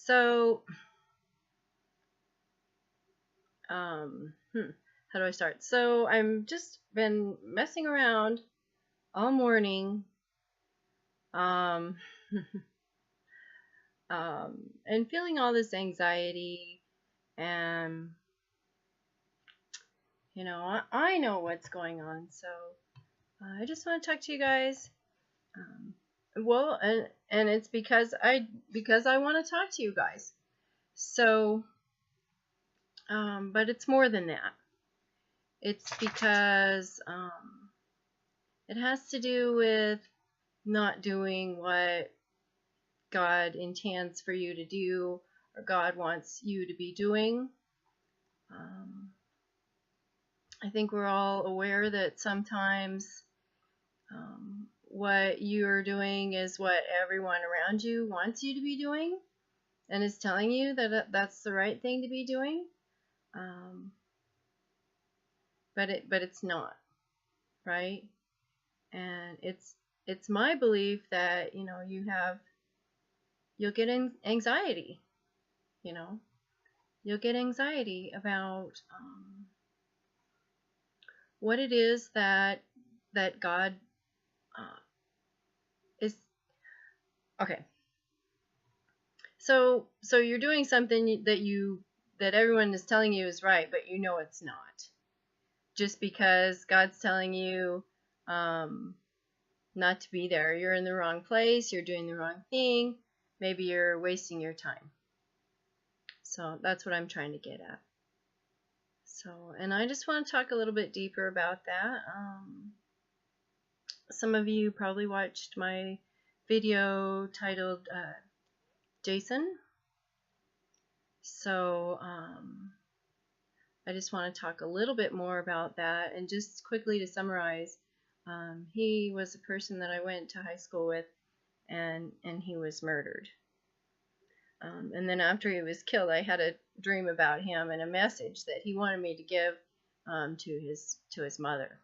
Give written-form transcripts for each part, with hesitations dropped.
So, how do I start? So I'm just been messing around all morning, um, and feeling all this anxiety, and I know what's going on. So I just want to talk to you guys. Um, well, and it's because I want to talk to you guys. So, but it's more than that. It's because it has to do with not doing what God intends for you to do, or God wants you to be doing. I think we're all aware that sometimes what you're doing is what everyone around you wants you to be doing, and is telling you that that's the right thing to be doing. But it's not, right? And it's my belief that you'll get anxiety. You'll get anxiety about what it is that God is. Okay. So you're doing something that everyone is telling you is right, but you know it's not. Just because God's telling you not to be there. You're in the wrong place, you're doing the wrong thing, maybe you're wasting your time. So that's what I'm trying to get at. So, and I just want to talk a little bit deeper about that. Some of you probably watched my video titled Jason. So I just want to talk a little bit more about that. And just quickly to summarize, he was a person that I went to high school with, and he was murdered. And then after he was killed, I had a dream about him and a message that he wanted me to give to his mother.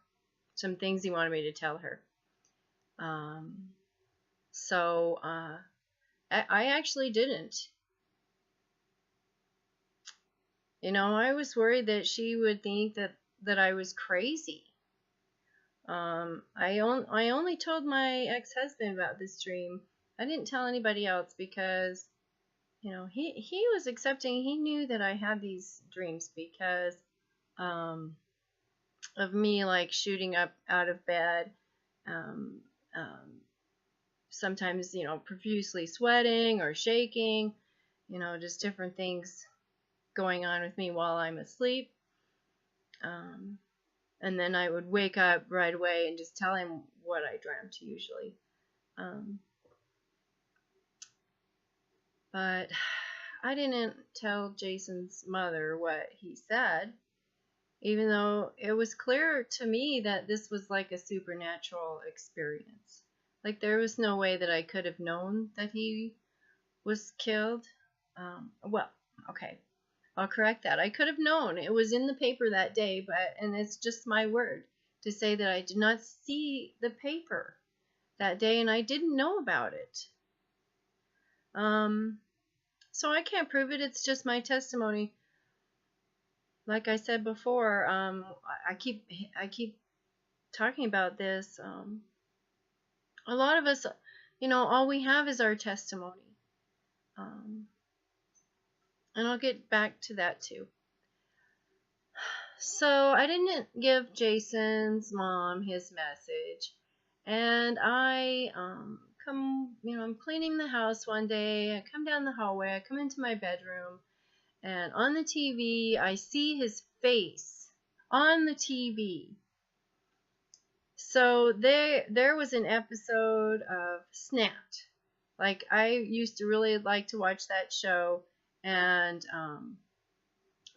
Some things he wanted me to tell her. So I actually didn't. I was worried that she would think that I was crazy. I only told my ex-husband about this dream. I didn't tell anybody else because he was accepting. He knew that I had these dreams because of me like shooting up out of bed, sometimes profusely sweating or shaking, just different things going on with me while I'm asleep. And then I would wake up right away and just tell him what I dreamt usually. But I didn't tell Jason's mother what he said, even though it was clear to me that this was like a supernatural experience. Like there was no way that I could have known that he was killed. Well, okay, I'll correct that. I could have known. It was in the paper that day, and it's just my word to say that I did not see the paper that day and I didn't know about it. So I can't prove it. It's just my testimony. Like I said before, I keep talking about this. A lot of us, all we have is our testimony. And I'll get back to that too. So I didn't give Jason's mom his message, and I I'm cleaning the house one day. I come down the hallway. I come into my bedroom, and on the TV I see his face on the TV. So there was an episode of Snapped. Like I used to really like to watch that show, and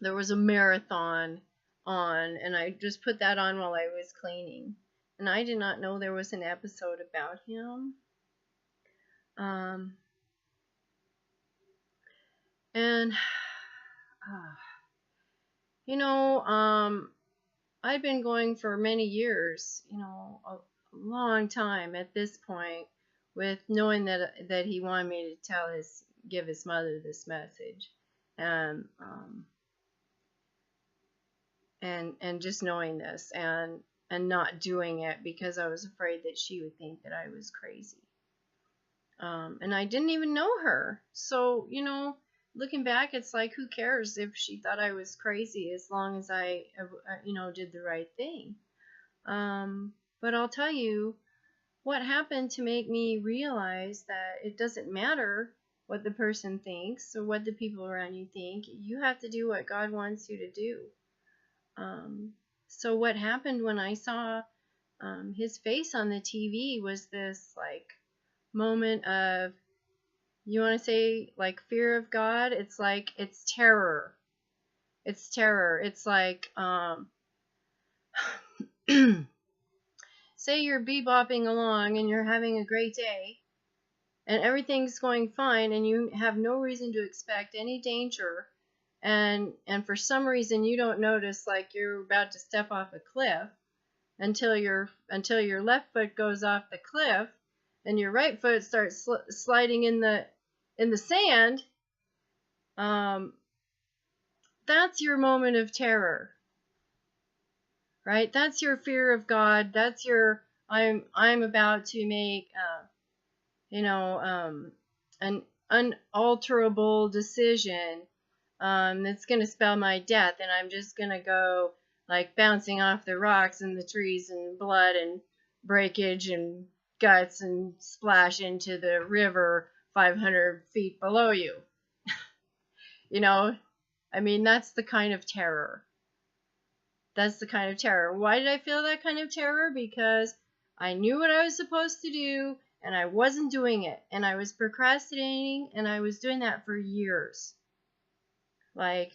there was a marathon on, and I just put that on while I was cleaning. And I did not know there was an episode about him. And I've been going for many years, a long time at this point, with knowing that he wanted me to tell his give his mother this message, and and just knowing this and not doing it because I was afraid that she would think that I was crazy. And I didn't even know her, so looking back, it's like, who cares if she thought I was crazy, as long as I did the right thing. But I'll tell you what happened to make me realize that it doesn't matter what the person thinks or what the people around you think. You have to do what God wants you to do. So what happened when I saw his face on the TV was this like moment of, you want to say like fear of God? It's like, it's terror. It's terror. It's like, say you're bebopping along and you're having a great day and everything's going fine and you have no reason to expect any danger, and for some reason you don't notice like you're about to step off a cliff until your left foot goes off the cliff and your right foot starts sliding in the sand. That's your moment of terror, right? That's your fear of God. That's your, I'm about to make an unalterable decision that's going to spell my death, and I'm just going to go like bouncing off the rocks and the trees and blood and breakage and guts and splash into the river 500 feet below you. I mean, that's the kind of terror. That's the kind of terror. Why did I feel that kind of terror? Because I knew what I was supposed to do, and I wasn't doing it. And I was procrastinating, and I was doing that for years. Like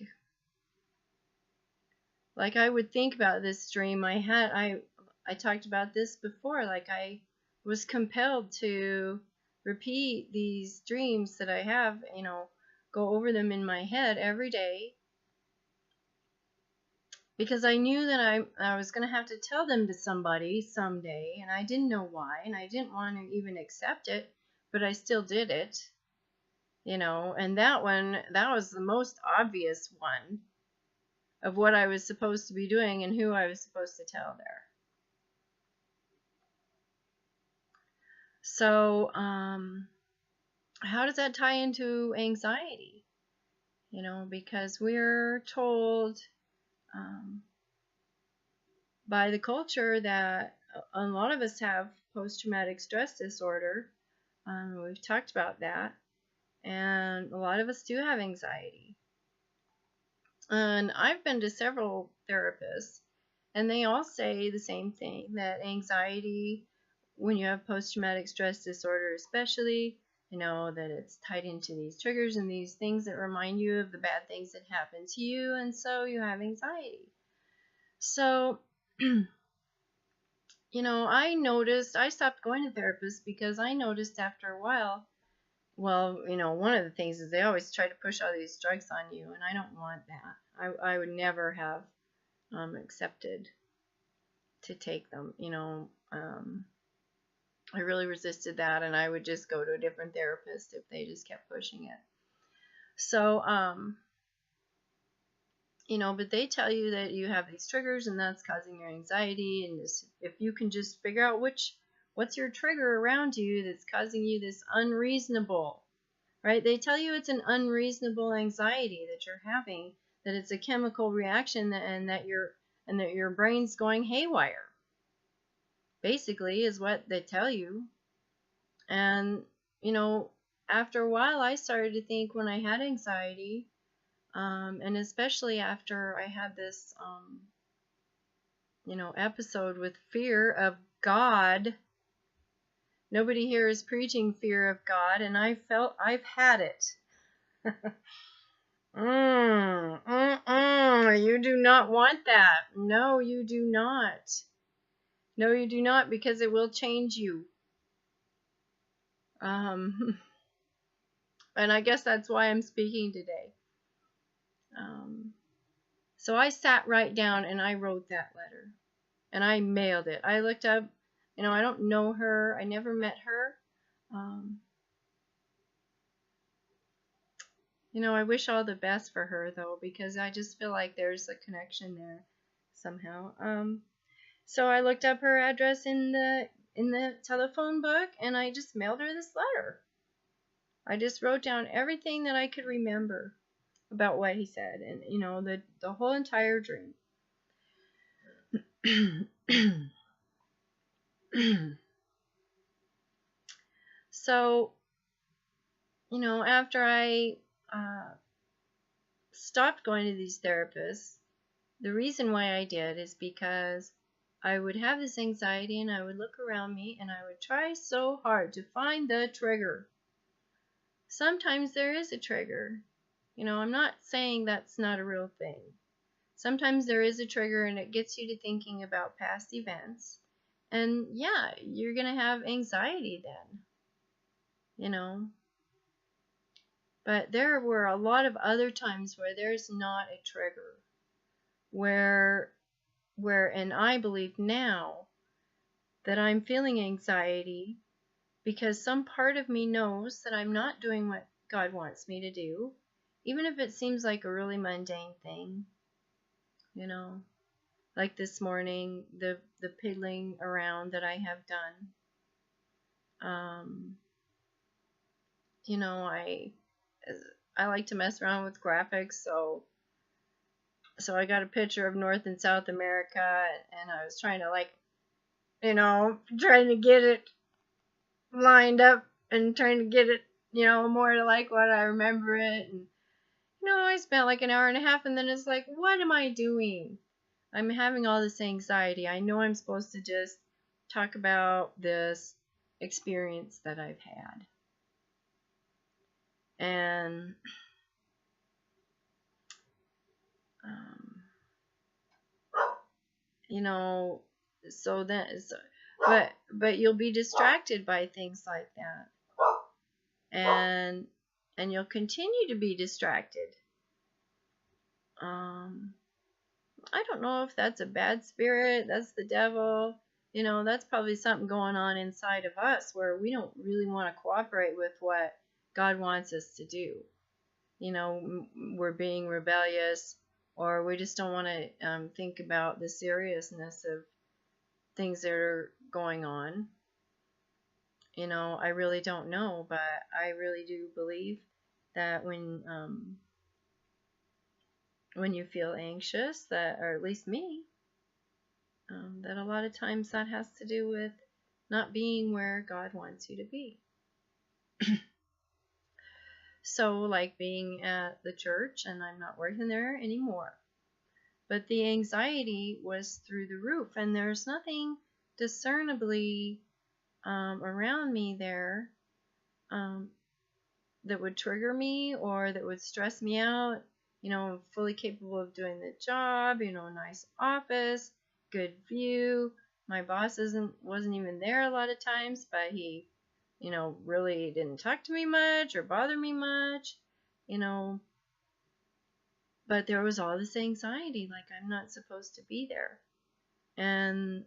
I would think about this dream I had. I talked about this before. Like, I was compelled to repeat these dreams that I have, go over them in my head every day, because I knew that I was going to have to tell them to somebody someday, and I didn't know why, and I didn't want to even accept it, but I still did it, and that was the most obvious one of what I was supposed to be doing and who I was supposed to tell there. So, how does that tie into anxiety? Because we're told by the culture that a lot of us have post-traumatic stress disorder. We've talked about that. And a lot of us do have anxiety. And I've been to several therapists, and they all say the same thing, that anxiety, when you have post-traumatic stress disorder especially, that it's tied into these triggers and these things that remind you of the bad things that happened to you, and so you have anxiety. So, I stopped going to therapists because I noticed after a while, well, one of the things is they always try to push all these drugs on you, and I don't want that. I would never have accepted to take them, I really resisted that, and I would just go to a different therapist if they just kept pushing it. So, but they tell you that you have these triggers and that's causing your anxiety, and if you can just figure out what's your trigger around you that's causing you this unreasonable, right? They tell you it's an unreasonable anxiety that you're having, that it's a chemical reaction, and that your brain's going haywire. Basically is what they tell you. And after a while I started to think, when I had anxiety, and especially after I had this episode with fear of God. Nobody here is preaching fear of God, and I've had it. You do not want that. No, you do not. No, you do not, because it will change you. And I guess that's why I'm speaking today. So I sat right down and I wrote that letter, and I mailed it. I looked up, I don't know her. I never met her. I wish all the best for her though, because I just feel like there's a connection there somehow. So I looked up her address in the telephone book, and I just mailed her this letter. I just wrote down everything that I could remember about what he said, and the whole entire dream. So, after I stopped going to these therapists, the reason why I did is because I would have this anxiety, and I would look around me and I would try so hard to find the trigger. Sometimes there is a trigger. I'm not saying that's not a real thing. Sometimes there is a trigger, and it gets you to thinking about past events. And yeah, you're going to have anxiety then. But there were a lot of other times where there's not a trigger. And I believe now that I'm feeling anxiety because some part of me knows that I'm not doing what God wants me to do, even if it seems like a really mundane thing. Like this morning, the piddling around that I have done. I like to mess around with graphics, so I got a picture of North and South America, and I was trying to trying to get it lined up and trying to get it, more to like what I remember it. And I spent like an hour and a half, and then it's like, what am I doing? I'm having all this anxiety. I know I'm supposed to just talk about this experience that I've had. And but you'll be distracted by things like that, and you'll continue to be distracted. I don't know if that's a bad spirit, that's the devil. That's probably something going on inside of us where we don't really want to cooperate with what God wants us to do. We're being rebellious, or we just don't want to think about the seriousness of things that are going on. I really don't know, but I really do believe that when you feel anxious, that, or at least me, that a lot of times that has to do with not being where God wants you to be. So, like being at the church, and I'm not working there anymore. But the anxiety was through the roof, and there's nothing discernibly around me there that would trigger me or that would stress me out. Fully capable of doing the job, nice office, good view. My boss wasn't even there a lot of times, but he, really didn't talk to me much or bother me much, but there was all this anxiety, like I'm not supposed to be there. And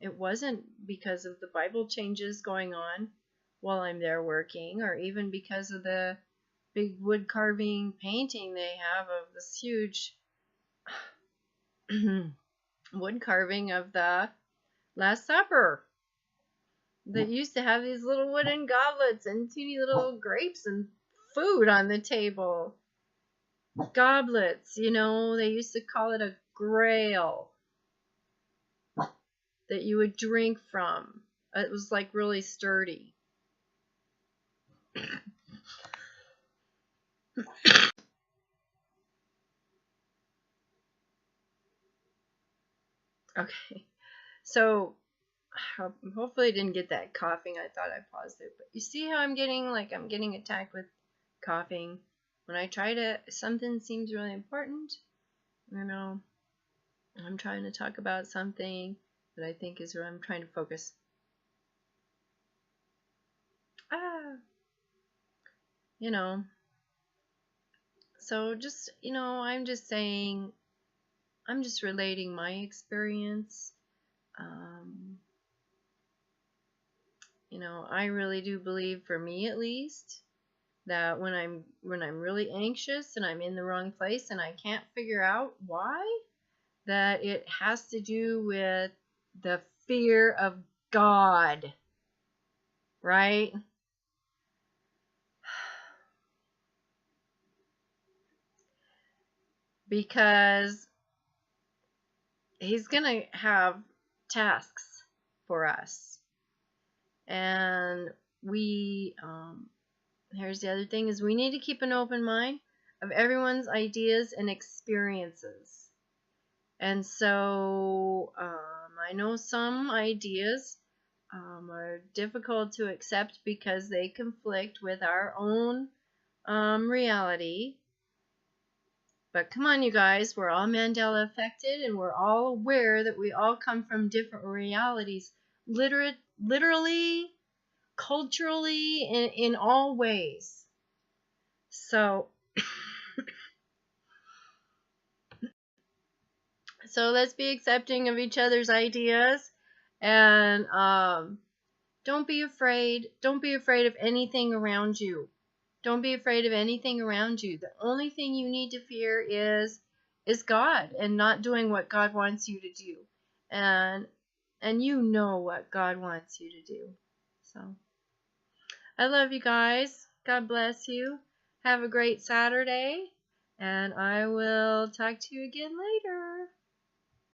it wasn't because of the Bible changes going on while I'm there working, or even because of the big wood carving painting they have of this huge wood carving of the Last Supper that used to have these little wooden goblets and teeny little grapes and food on the table. Goblets, they used to call it a grail that you would drink from. It was like really sturdy. Okay, so hopefully I didn't get that coughing. I thought I paused it, but you see how I'm getting attacked with coughing when I try to, something seems really important. I'm trying to talk about something that I think is where I'm trying to focus. So just, I'm just saying, I'm just relating my experience. I really do believe, for me at least, that when I'm really anxious and I'm in the wrong place and I can't figure out why, that it has to do with the fear of God, right? Because he's going to have tasks for us. And here's the other thing, is we need to keep an open mind of everyone's ideas and experiences. And so I know some ideas are difficult to accept because they conflict with our own reality. But come on, you guys, we're all Mandela affected, and we're all aware that we all come from different realities, literally, culturally, in all ways. So, so let's be accepting of each other's ideas, and don't be afraid. Don't be afraid of anything around you. Don't be afraid of anything around you. The only thing you need to fear is God, and not doing what God wants you to do. And you know what God wants you to do. So I love you guys. God bless you. Have a great Saturday, and I will talk to you again later.